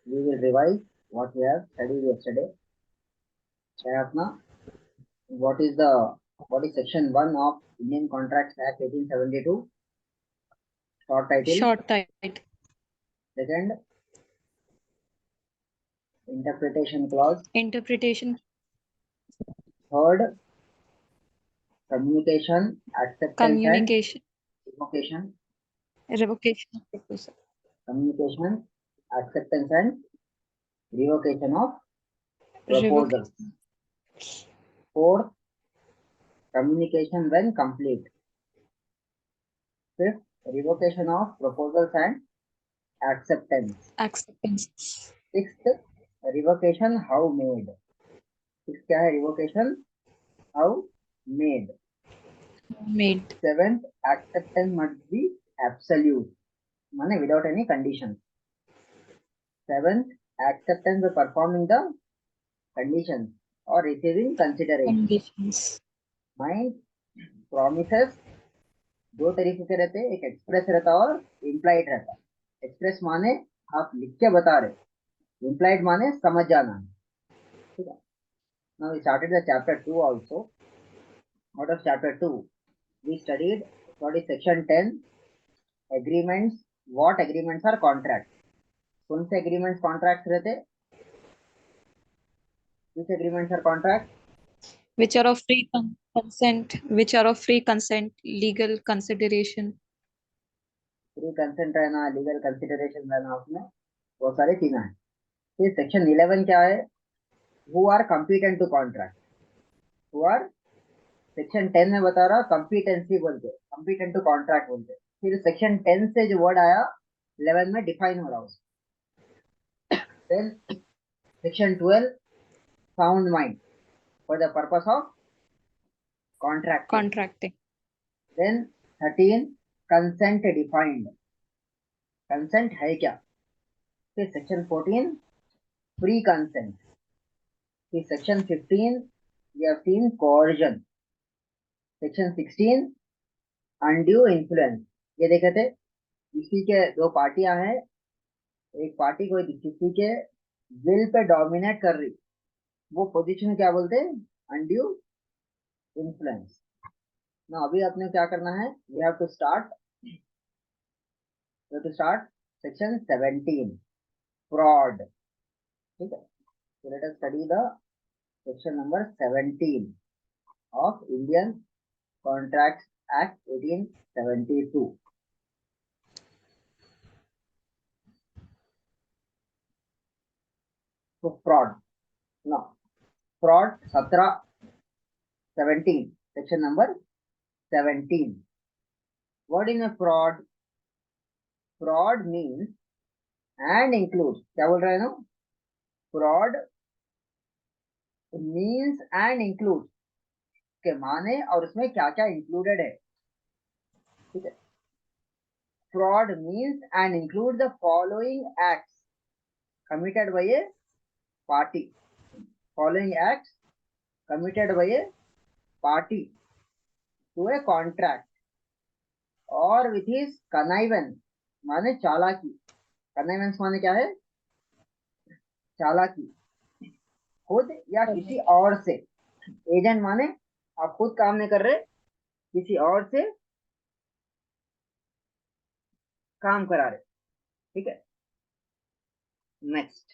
We will revise what we have studied yesterday. Shayatna, what is section 1 of Indian Contracts Act 1872? Short title. Short title. Second, interpretation clause. Interpretation. Third, communication, acceptance Communication. and revocation. Revocation of proposal. Communication, acceptance and revocation of proposals. Fourth, communication when complete. Fifth, revocation of proposals and acceptance. Acceptance. Sixth, revocation how made. Sixth क्या है revocation how made. Made. Seventh, acceptance must be absolute, माने without any conditions. Seventh, acceptance by performing the conditions or receiving consideration. Conditions. My promises दो तरीके के रहते हैं, एक express रहता है और इम्प्लाइड रहता है. एक्सप्रेस माने आप लिख के बता रहे, इम्प्लाइड माने समझ जाना. ठीक है. Now we started the chapter 2 also. Out of chapter 2, we studied what is section 10, agreements. What agreements are contracts? कौन से agreements contracts रहते? Which agreements are contracts? Which are of free consent. Which are of free consent. Legal consideration. Free consent रहना, legal consideration रहना, उसमें बहुत सारे चीजें हैं. फिर सेक्शन 11 क्या है? Who are competent to contract. Who are section 10 में बता रहा कॉम्पिटेंसी बोलते, कॉम्पिटेंट टू कॉन्ट्रैक्ट बोलते. फिर सेक्शन 10 से जो वर्ड आया 11 में डिफाइन हो रहा है. Then section 12 sound mind for the purpose of Contracting. Then 13 consent defined. Consent है क्या? फिर section 14 free consent. फिर section 15 we have seen coercion. section 16 undue influence. ये देखे थे, किसी के दो पार्टियां हैं, एक पार्टी कोई किसी के विल पे डोमिनेट कर रही, वो पोजीशन क्या बोलते हैं? Undue influence. ना अभी अपने क्या करना है? We have to start section 17 fraud. ठीक है. So let us study the section number 17 of Indian Contracts Act 1872. So fraud. Now fraud 17 section number 17. What is a fraud? Fraud means and includes. क्या बोल रहे हैं ना? Fraud means and includes के माने और उसमें क्या क्या इंक्लूडेड है. ठीक है. Fraud means and includes the following acts committed by a party. Following acts committed by a party to a contract or with his connivance माने चालाकी. connivance माने क्या है? चालाकी. खुद या किसी और से. एजेंट माने आप खुद काम नहीं कर रहे, किसी और से काम करा रहे. ठीक है. Next,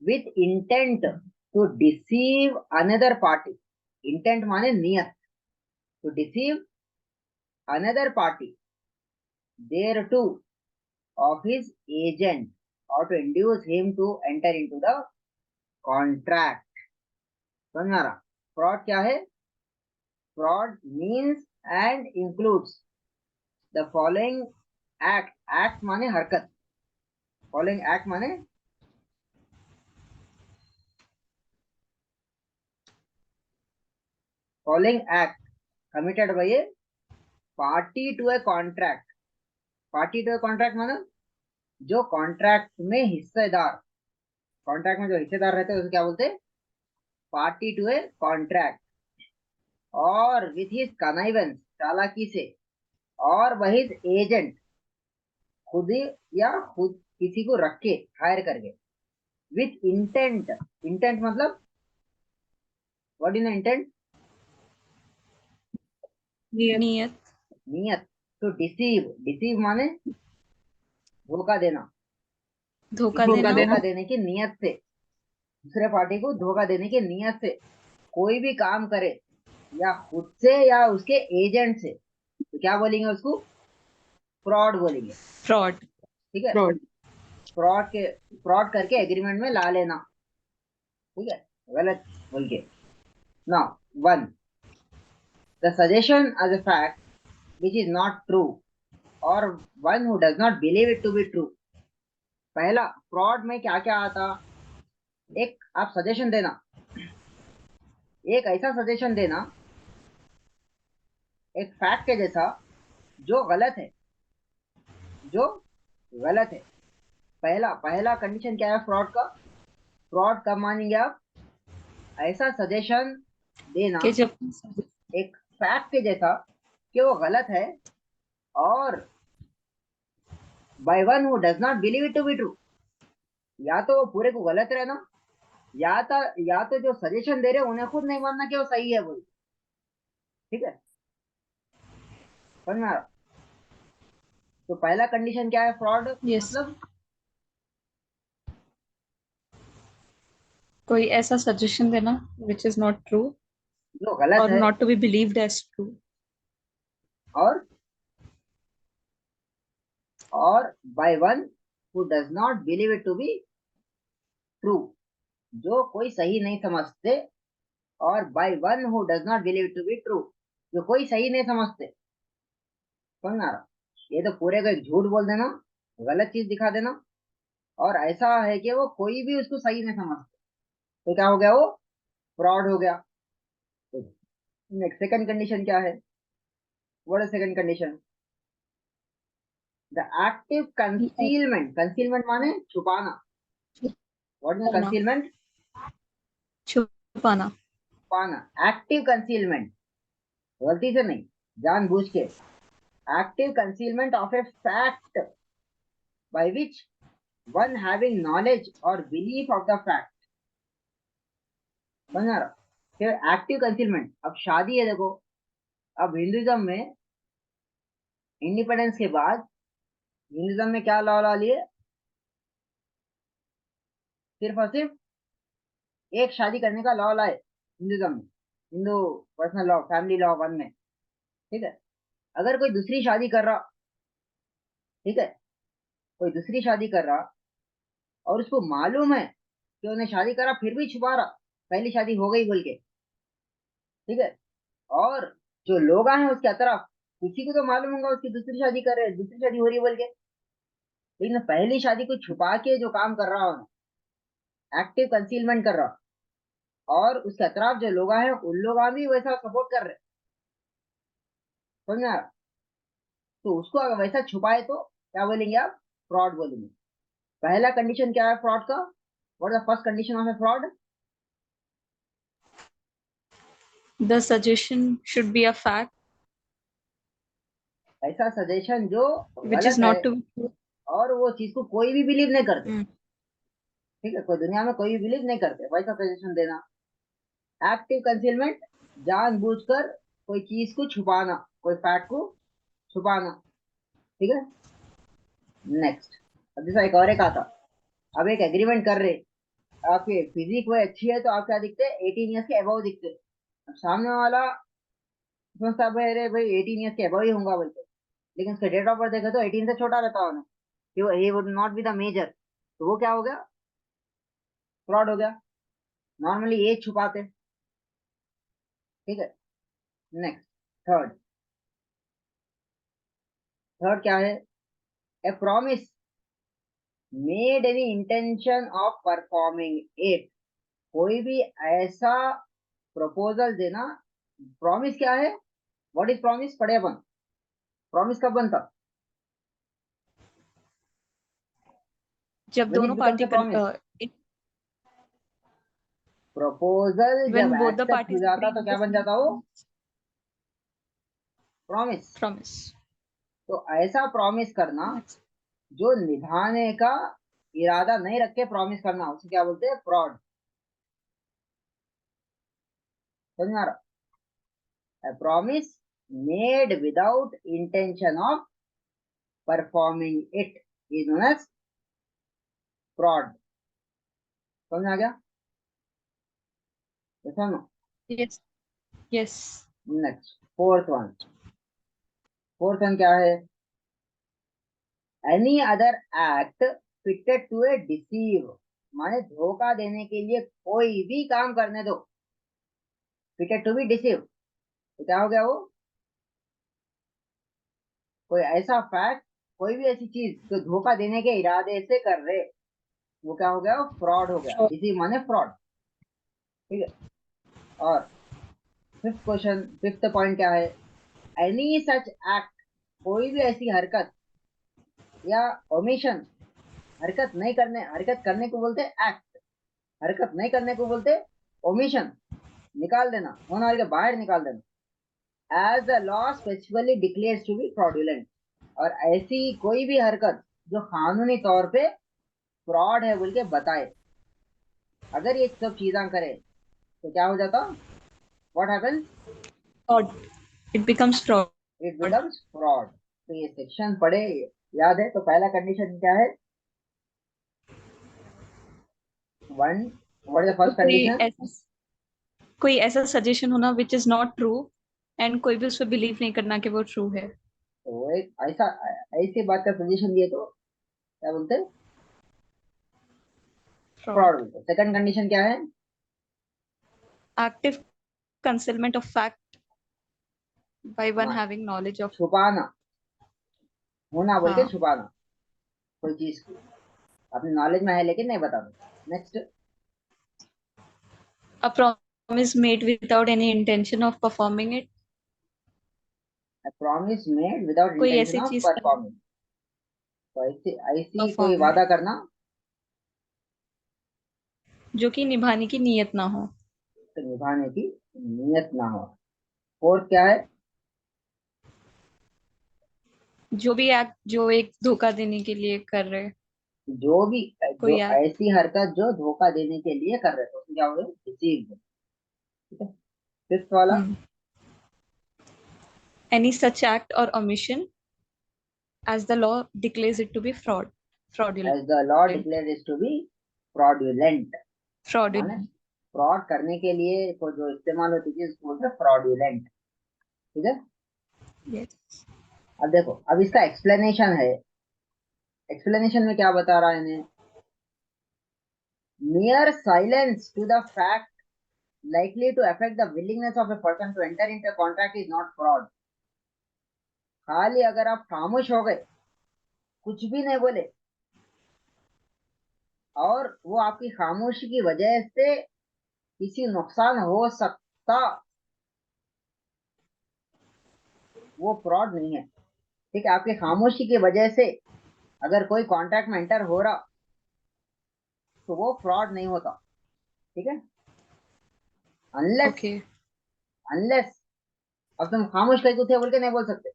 with intent to deceive another party. Intent माने नियत. To deceive another party there to of his agent or to induce him to enter into the contract. समझ आ रहा? फ्रॉड क्या है? Fraud means and includes the following act. Act माने हरकत. Following act माने following act committed by a party to a contract. Party to a contract माना जो contract में हिस्सेदार, कॉन्ट्रैक्ट में जो हिस्सेदार रहते हैं उसे क्या बोलते हैं? Party to a contract. और विथ हिज कनाइवेंस चालाकी से, और वही एजेंट खुद या खुद किसी को रख के, हायर करके, विथ इंटेंट, इंटेंट मतलब व्हाट इज इंटेंट? नियत। नियत। तो डिसीव, डिसीव माने धोखा देना, धोखा किसी को देना। धोखा देने की नियत से, दूसरे पार्टी को धोखा देने की नियत से कोई भी काम करे, या खुद से या उसके एजेंट से, तो क्या बोलेंगे उसको? फ्रॉड बोलेंगे। फ्रॉड। ठीक है, फ्रॉड के, फ्रॉड करके एग्रीमेंट में ला लेना, ठीक है, गलत बोल के। Now one, the suggestion as a fact which is not true, or one who does not believe it to be true। पहला, फ्रॉड में क्या क्या आता? एक, आप सजेशन देना, एक ऐसा सजेशन देना, एक फैक्ट के जैसा, जो गलत है, जो गलत है। पहला पहला कंडीशन क्या है फ्रॉड का? फ्रॉड कब मानेंगे आप? ऐसा सजेशन देना, कि जब एक फैक्ट के जैसा, कि वो गलत है, और by one who does not believe it to be true. या तो वो पूरे को गलत रहना, या तो जो सजेशन दे रहे हैं उन्हें खुद नहीं मानना कि वो सही है वो। ठीक है, समझ में आ रहा? तो पहला कंडीशन क्या है फ्रॉड यस, मतलब? कोई ऐसा सजेशन देना which is not true जो गलत or है, not to be believed as true। और by one who does not believe it to be true, जो कोई सही नहीं समझते, और by one who does not believe it to be true, जो कोई सही नहीं समझते। समझ में आ रहा? ये तो पूरे को एक झूठ बोल देना, गलत चीज दिखा देना, और ऐसा है कि वो कोई भी उसको सही नहीं समझते, तो क्या हो गया वो? फ्रॉड हो गया। नेक्स्ट, सेकंड कंडीशन क्या है? What is second condition? The active concealment, concealment माने छुपाना। व्हाट इज छुपाना। कंसीलमेंट? छुपाना। छुपाना, एक्टिव कंसीलमेंट, गलती से नहीं, जानबूझ के। Active concealment of a fact by which one having knowledge or belief of the fact। समझ आ रहा? फिर एक्टिव कंसीलमेंट। अब शादी है, देखो, अब हिंदुइज्म में इंडिपेंडेंस के बाद, हिंदुइज्म में क्या लॉ ला लिए? सिर्फ और सिर्फ एक शादी करने का लॉ लाए हिंदुइज्म में, Hindu personal law, family law one में। ठीक है, अगर कोई दूसरी शादी कर रहा, ठीक है, कोई दूसरी शादी कर रहा, और उसको मालूम है कि उन्हें शादी करा, फिर भी छुपा रहा, पहली शादी हो गई बोल के, ठीक है, और जो लोग हैं उसके तरफ, किसी को तो मालूम होगा उसकी दूसरी शादी कर रहे हैं, दूसरी शादी हो रही है बोल के, लेकिन पहली शादी को छुपा के जो काम कर रहा हो, एक्टिव कंसीलमेंट कर रहा, और उसके अतराफ जो लोग हैं उन लोग भी वैसा सपोर्ट कर रहे। समझ में आ रहा? तो उसको अगर वैसा छुपाए तो क्या बोलेंगे आप? फ्रॉड बोलेंगे। पहला कंडीशन क्या है फ्रॉड का? What is the first condition of A fraud? The suggestion should be a fact ऐसा सजेशन जो which is गलत है, not to be true। और वो चीज को कोई भी बिलीव नहीं करते। Hmm. ठीक है, कोई दुनिया में कोई भी बिलीव नहीं करते, वैसा सजेशन देना। एक्टिव कंसीलमेंट, जानबूझकर कोई चीज को छुपाना, कोई फैक्ट को छुपाना। ठीक है, नेक्स्ट। अब जैसा एक और एक आता, अब एक एग्रीमेंट कर रहे, आपकी फिजिक वो अच्छी है तो आप क्या दिखते हैं? 18 ईयर्स के अबव दिखते हैं। अब सामने वाला सोचता है भाई, अरे भाई 18 ईयर्स के अबव ही होगा बोलते, लेकिन उसका डेट ऑफ बर्थ देखा तो 18 से छोटा रहता उन्हें, कि वो ही would not be the major, तो वो क्या हो गया? फ्रॉड हो गया। नॉर्मली एज छुपाते। ठीक है, नेक्स्ट। थर्ड, थर्ड क्या है? ए promise made any intention of performing it. कोई भी ऐसा प्रपोजल देना। प्रॉमिस क्या है? What is promise? पढ़े अपन। प्रॉमिस कब बनता? जब व्हेन दोनों it becomes party A promise? it- proposal जब when both the एक्सेप्ट हो parties जाता agree तो on क्या the बन same जाता वो? प्रॉमिस। promise। तो ऐसा प्रॉमिस करना Next। जो निभाने का इरादा नहीं रख के प्रॉमिस करना, उसे क्या बोलते हैं? फ्रॉड। समझ में आ रहा? Promise made without intention of performing it is known as fraud. समझ में आ गया? Yes. Yes. Next fourth one. Fourth one क्या है? Any other act fitted to a deceive, माने धोखा देने के लिए कोई भी काम करने दो। फिटेड टू बी डिसीव, तो क्या हो गया वो? कोई ऐसा फैक्ट, कोई भी ऐसी चीज जो धोखा देने के इरादे से कर रहे, वो क्या हो गया? फ्रॉड हो गया। Fraud. डिसीव माने फ्रॉड। ठीक है। और फिफ्थ क्वेश्चन, फिफ्थ पॉइंट क्या है? एनी सच एक्ट, कोई भी ऐसी हरकत या ओमिशन, हरकत करने को बोलते एक्ट, हरकत नहीं करने को बोलते ओमिशन, निकाल देना, होना के बाहर निकाल देना। As the law specifically declares to be fraudulent, और ऐसी कोई भी हरकत जो कानूनी तौर पे फ्रॉड है बोल के बताए, अगर ये सब चीजें करे तो क्या हो जाता? What happens? Fraud. It becomes fraud. It becomes fraud. तो ये सेक्शन पढ़े, याद है? तो पहला कंडीशन क्या है? वन, व्हाट इज द तो फर्स्ट कंडीशन? कोई ऐसा सजेशन होना which is not true and कोई भी उस पर बिलीव नहीं करना कि वो ट्रू है। तो एक ऐसा, ऐसी बात का सजेशन दिए तो क्या बोलते हैं? Fraud fraud. बोलते हैं। सेकंड कंडीशन क्या है? Active concealment of fact by one मा- हैविंग नॉलेज ऑफ। छुपाना, होना बोल के हाँ। छुपाना कोई चीज को, अपने नॉलेज में है लेकिन नहीं बताना। Next, A promise made without any intention of performing it। Promise made without कोई इंटेंशन ऐसी ऑफ चीज परफॉर्मिंग। तो ऐसी ऐसी कोई परफॉर्म वादा करना जो कि निभाने की नीयत ना हो। तो निभाने की नियत ना हो। फोर्थ क्या है? जो भी एक्ट जो एक धोखा देने के लिए कर रहे, जो भी, जो कोई एक्ट। ऐसी हरकत जो धोखा देने के लिए कर रहे, तो उसमें क्या हो गया? डिसीव। ठीक है। फिफ्थ वाला, एनी सच एक्ट और omission as the law declares it to be as the law fraudulent। Declare is to be fraudulent, माने fraudulent। फ्रॉड करने के लिए को जो इस्तेमाल होती है उसको बोलते हैं फ्रॉडुलेंट। ठीक है। Yes। अब देखो, अब इसका एक्सप्लेनेशन है। एक्सप्लेनेशन में क्या बता रहा है इन्हें? mere silence to the fact likely to affect the willingness of a person to enter into a contract is not fraud। खाली अगर आप खामोश हो गए, कुछ भी नहीं बोले, और वो आपकी खामोशी की वजह से किसी नुकसान हो सकता, वो फ्रॉड नहीं है। ठीक है। आपकी खामोशी की वजह से अगर कोई कॉन्ट्रैक्ट में एंटर हो रहा, तो वो फ्रॉड नहीं होता। ठीक है। Unless, Okay। अनलेस, अब तुम खामोश करके थे बोल के नहीं बोल सकते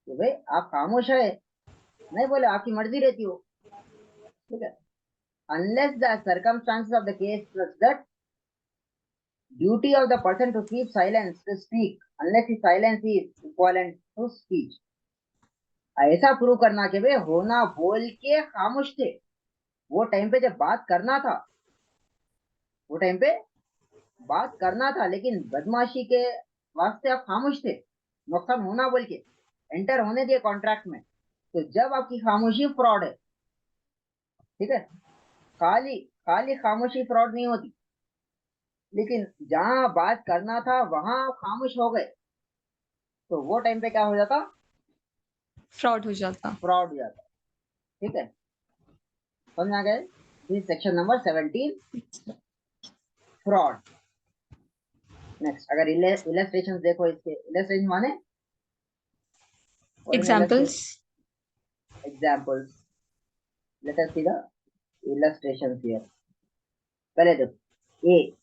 कि भाई आप खामोश है, नहीं बोले, आपकी मर्जी रहती हो। ठीक है। unless the circumstances of the case such that duty of the person to keep silence to speak unless his silence is equivalent to speech। ऐसा प्रूव करना कि भाई होना बोल के खामोश थे, वो टाइम पे जब बात करना था, वो टाइम पे बात करना था, लेकिन बदमाशी के वास्ते आप खामोश थे, नुकसान होना बोल के एंटर होने दिए कॉन्ट्रैक्ट में, तो जब आपकी खामोशी फ्रॉड है। ठीक है। खाली खाली खामोशी फ्रॉड नहीं होती, लेकिन जहां बात करना था वहां खामोश हो गए, तो वो टाइम पे क्या हो जाता? फ्रॉड हो जाता। फ्रॉड हो जाता। ठीक है। समझ आ गए? This section number 17, fraud. Next, अगर इलस्ट्रेशन देखो, इसके इलस्ट्रेशन माने what is illustration? Examples। Examples. Let us see the illustrations here. पहले देखो,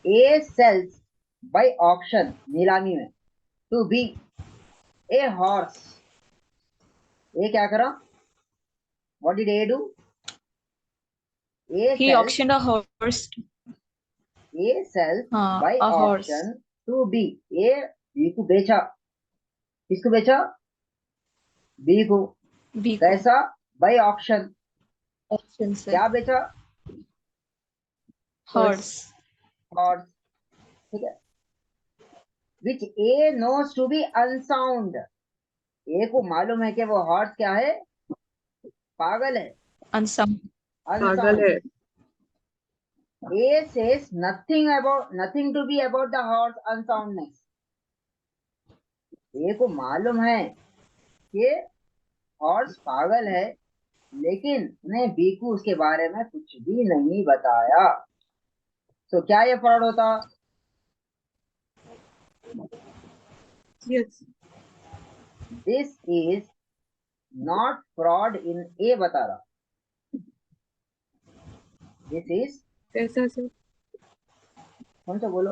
ए सेल्स बाय ऑक्शन, नीलामी में, to B a horse, A क्या करा? What did A do? A He sells auctioned a horse. A sells हाँ, by a horse. Auction to B. A B को बेचा। किसको बेचा? बी को। B को कैसा? By option. auction से क्या बेचा? horse. हॉर्स। ठीक है। विच ए नोज टू बी अनसाउंड। ए को मालूम है कि वो हॉर्स क्या है? पागल है, Unsound. पागल अनसाउंड। है। A says nothing to be about the horse unsoundness. A को मालूम है कि हॉर्स पागल है, लेकिन उसने बी को उसके बारे में कुछ भी नहीं बताया। तो क्या ये फ्रॉड होता? Yes. This is not fraud in A बता रहा। दिस इज कैसा सर? कौन सा बोलो?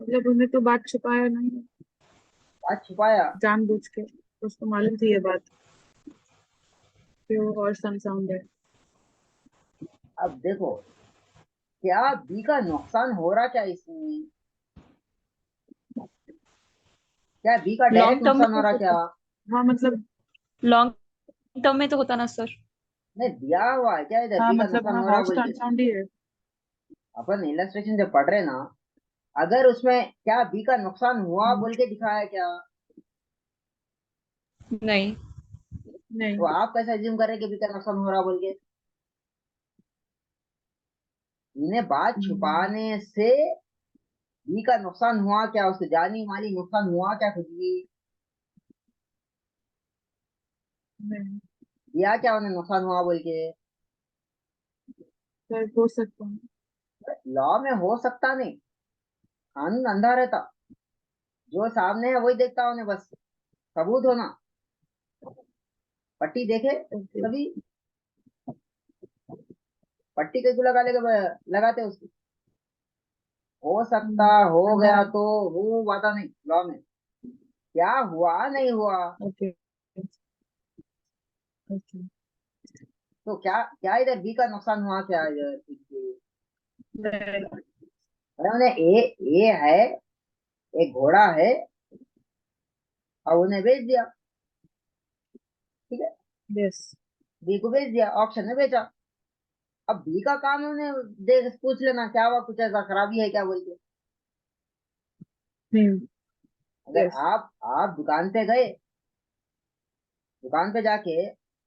मतलब उन्हें तो बात छुपाया नहीं, बात छुपाया। जानबूझ के। उसको मालूम थी ये बात कि वो और अनसाउंड है। अब देखो, क्या बी का नुकसान हो रहा क्या इसमें? क्या बी का डायरेक्ट लॉन्ग टर्म नुकसान में हो रहा क्या? हाँ मतलब, लॉन्ग टर्म में तो होता ना सर। नहीं, दिया हुआ है क्या इधर हाँ बी का मतलब, नुकसान हाँ हो रहा हॉर्स बोल तो के? अनसाउंड ही है। अपन इलस्ट्रेशन जब पढ़ रहे ना, अगर उसमें क्या बी का नुकसान हुआ बोल के दिखाया क्या? नहीं। नहीं। तो आप कैसे एज्यूम कर रहे हैं कि बी का नुकसान हो रहा बोल के? इन्हें बात छुपाने से बी का नुकसान हुआ क्या? उसको जानी माली नुकसान हुआ क्या कुछ भी? नहीं दिया क्या उन्हें नुकसान हुआ बोल के? सर, हो सकता है। लॉ में हो सकता नहीं, कानून अंधा रहता। जो सामने है वही देखता उन्हें, बस सबूत होना। पट्टी देखे ओके। कभी? पट्टी कैसे लगाते उसको? हो सकता, हो अंधा गया है। तो वो बात नहीं लॉ में। क्या हुआ नहीं हुआ? Okay okay. तो क्या क्या इधर बी का नुकसान हुआ क्या इधर? नहीं। अरे उन्हें ए है, एक घोड़ा है, और उन्हें बेच दिया। ठीक है, यस। बी को बेच दिया, ऑक्शन में बेचा। अब बी का काम है उन्हें देख पूछ लेना क्या हुआ, कुछ ऐसा खराबी है क्या बोल के। अगर यस। आप दुकान पे गए, दुकान पे जाके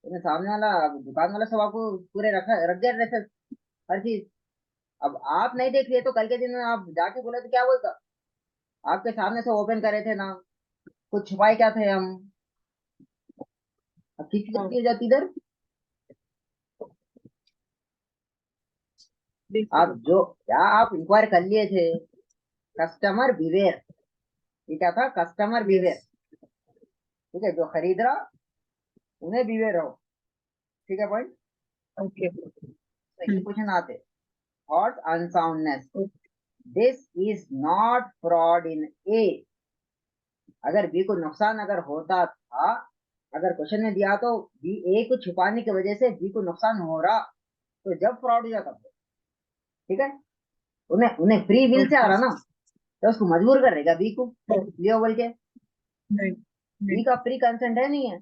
उन्हें सामने वाला दुकान वाला सब आपको पूरे रख दिया रहते हर चीज। अब आप नहीं देख लिए तो कल के दिन में आप जाके बोले तो क्या बोलता? आपके सामने से ओपन करे थे ना, कुछ छुपाए क्या थे हम? अब किसकी हाँ, गलती हो जाती इधर? आप जो क्या आप इंक्वायर कर लिए थे, कस्टमर बिवेयर। ये क्या था? Customer beware. यस। ठीक है, जो खरीद रहा उन्हें बिवेयर रहो। ठीक है पॉइंट? ओके। तो ये क्वेश्चन आते, hot unsoundness, this is not fraud in A. अगर बी को नुकसान अगर होता था, अगर क्वेश्चन में दिया तो बी ए को छुपाने की वजह से बी को नुकसान हो रहा, तो जब फ्रॉड हो जाता। ठीक है, उन्हें उन्हें free will say uh okay. रहा ना, तो उसको मजबूर कर रहेगा बी को लियो बोल के। नहीं बी नहीं। का फ्री कंसेंट है नहीं है?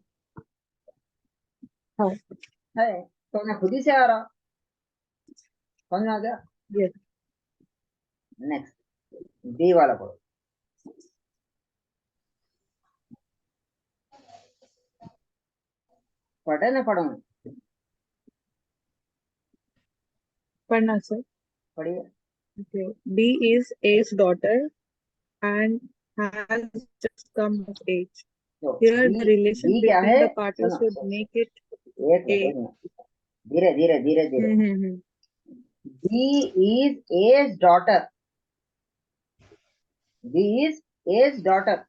हाँ। है, तो उन्हें खुद ही से आ रहा। समझ में आ गया? यस। नेक्स्ट, बी वाला पढ़ो। पढ़े ना पढ़ो? पढ़ना सर। पढ़िए। Okay. B is A's daughter and has just come of age. तो Here, B, the relation B क्या between है? the parties सुनो would सुनो, make it एक मिनट A. एक मिनट, धीरे धीरे धीरे धीरे। Hmm. B is A's daughter. B is A's daughter.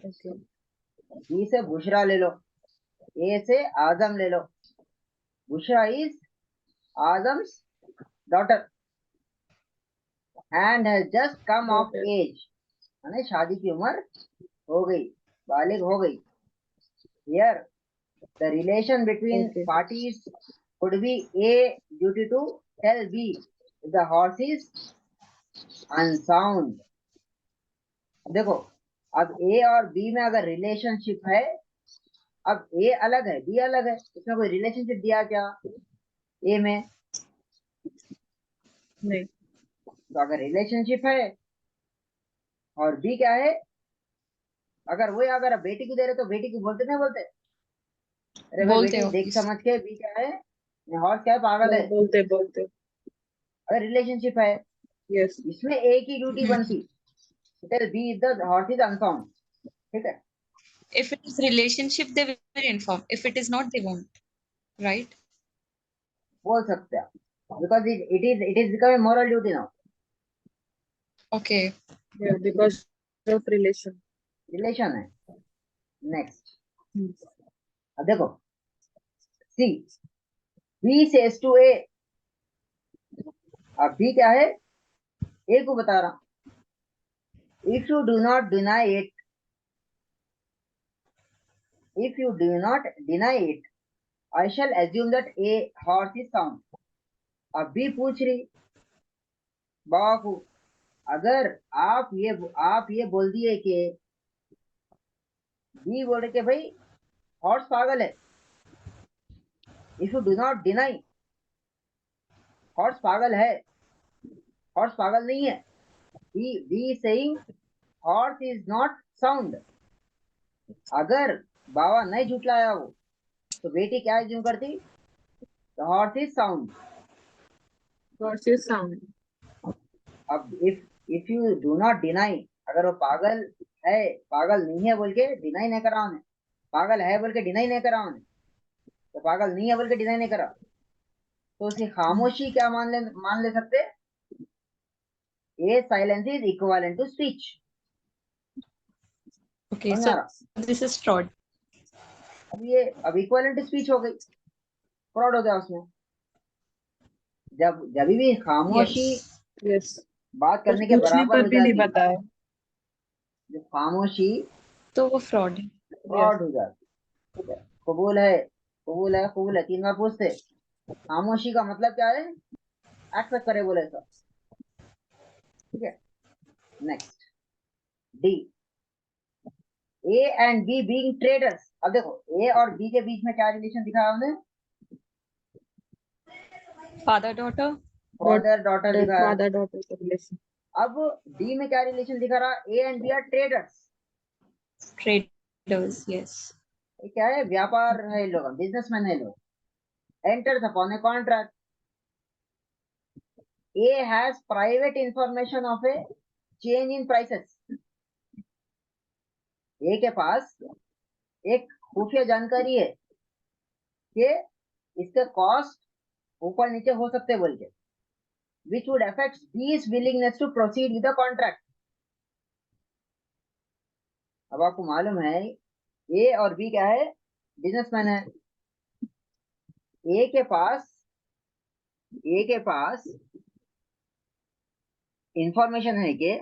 Okay. B से बुशरा ले लो, ए से आजम ले लो। Bushra is Azam's daughter and has just come of Daughter. Age. शादी की उम्र हो गई, बालिग हो गई। here the relation between Okay. parties could be A duty to tell B if the horse is unsound. देखो, अब A और B में अगर रिलेशनशिप है, अब A अलग है, B अलग है, इसमें कोई रिलेशनशिप दिया क्या A में? नहीं. तो अगर रिलेशनशिप है और B क्या है, अगर वो अगर बेटी को दे रहे तो बेटी को बोलते नहीं बोलते? अरे भाई बोलते बेटी हो देख समझ के, B क्या है, हॉर्स क्या है, पागल है। बोलते. अगर रिलेशनशिप है, Yes. इसमें A की ड्यूटी बनती tell B if the horse is unsound, ठीक है? if it is relationship they will inform, if it is not they won't, right? बोल सकते हैं, because it is becoming moral duty now. Okay. Yeah, because of relation. Relation है. Next, Hmm. अब देखो, सी B says to A, अब B क्या है, A को बता रहा, if you do not deny it, if you do not deny it, I shall assume that A horse is sound. अब B पूछ रही बाबा को, अगर आप ये बोल दिए कि B बोले कि भाई हॉर्स पागल है, if you do not deny, horse पागल है, हॉर्स पागल नहीं है, be saying horse is not sound, अगर बाबा नहीं झुटलाया वो, तो बेटी क्या एज्यूम करती, the horse is sound. Horse is sound. अब if you do not deny, अगर वो पागल है, पागल नहीं है बोल के डिनाई नहीं करा उन्हें, पागल है बोल के डिनाई नहीं करा उन्हें, तो पागल नहीं है बोल के डिनाई नहीं करा, तो उसकी खामोशी क्या मान ले सकते, a silence is equivalent to speech. Okay, समझ आ so रहा? this is fraud. अब इक्विवेलेंट टू स्पीच हो गई, फ्रॉड हो गया उसमें. जब भी खामोशी Yes. Yes. बात कुछ करने के पूछने बराबर पर हो भी नहीं जाती, बताया. जब खामोशी तो वो fraud है. फ्रॉड हो जाती, ठीक है? कबूल है, कबूल है, कबूल है, 3 बार पूछते, खामोशी का मतलब क्या है, एक्सेप्ट करे बोले तो, ठीक है? Next, D, A and B being traders. अब देखो, ए और बी के बीच में क्या रिलेशन दिखाया हमने, Father daughter. फादर डॉटर दिखाया. Father-daughter relation. अब डी में क्या रिलेशन दिखा रहा, A and B are traders. Traders. Yes. ये क्या है, व्यापार है लोग, बिजनेसमैन है लोग. Enters upon a contract. A has private information of a change in prices. A के पास एक खुफिया जानकारी है कि इसके कॉस्ट ऊपर नीचे हो सकते बोल के, which would affect B's willingness to proceed with the contract. अब आपको मालूम है ए और बी क्या है, बिजनेसमैन है. ए के पास इंफॉर्मेशन है कि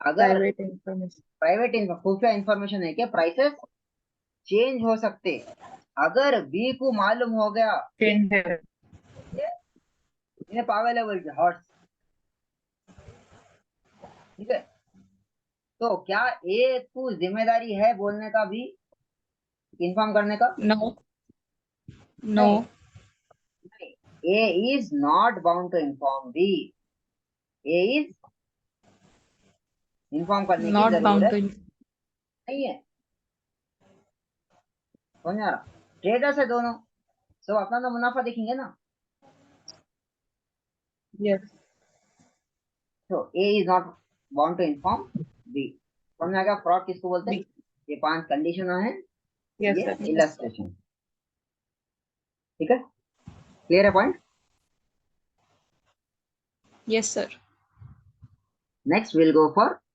अगर Private information. प्राइवेट खुफिया इंफॉर्मेशन है कि प्राइसेस चेंज हो सकते, अगर बी को मालूम हो गया Change है. इन्हें पागल है बोल के हॉर्स, ठीक है? तो क्या ए को जिम्मेदारी है बोलने का, भी इन्फॉर्म करने का? No. No. A is not bound to inform B. A is inform करने की Not bound जरूरत to. नहीं है. समझ आ रहा? ट्रेडर्स है दोनों, सब अपना तो मुनाफा देखेंगे ना. Yes. तो A is not bound to inform B. समझ आ गया फ्रॉड किसको बोलते हैं? ये 5 कंडीशन है, Yes, ये sir. इलस्ट्रेशन. ठीक है, क्लियर है point? Yes, sir. Next will go for